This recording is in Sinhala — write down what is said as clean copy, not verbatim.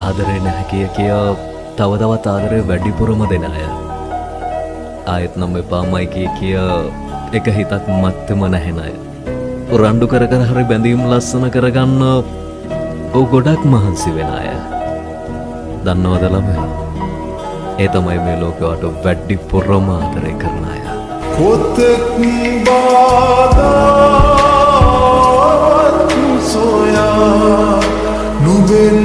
ආදරේ නැහැ කිය තව තවත් ආදරේ වැඩිපුරම දෙන අය. ආයෙත් නම් එපාමයි කිය එක හිතක් මත්තම නැහෙන අය. රණ්ඩු කර කර හරි බැඳීම් ලස්සන කරගන්න ඔව් ගොඩක් මහන්සි වෙන අය. දන්නවද ළමයා? ඒ තමයි මේ ලෝකයට වැඩිපුරම ආදරේ කරන අය. කොතෙක් බාදා සොයා නුඹෙන්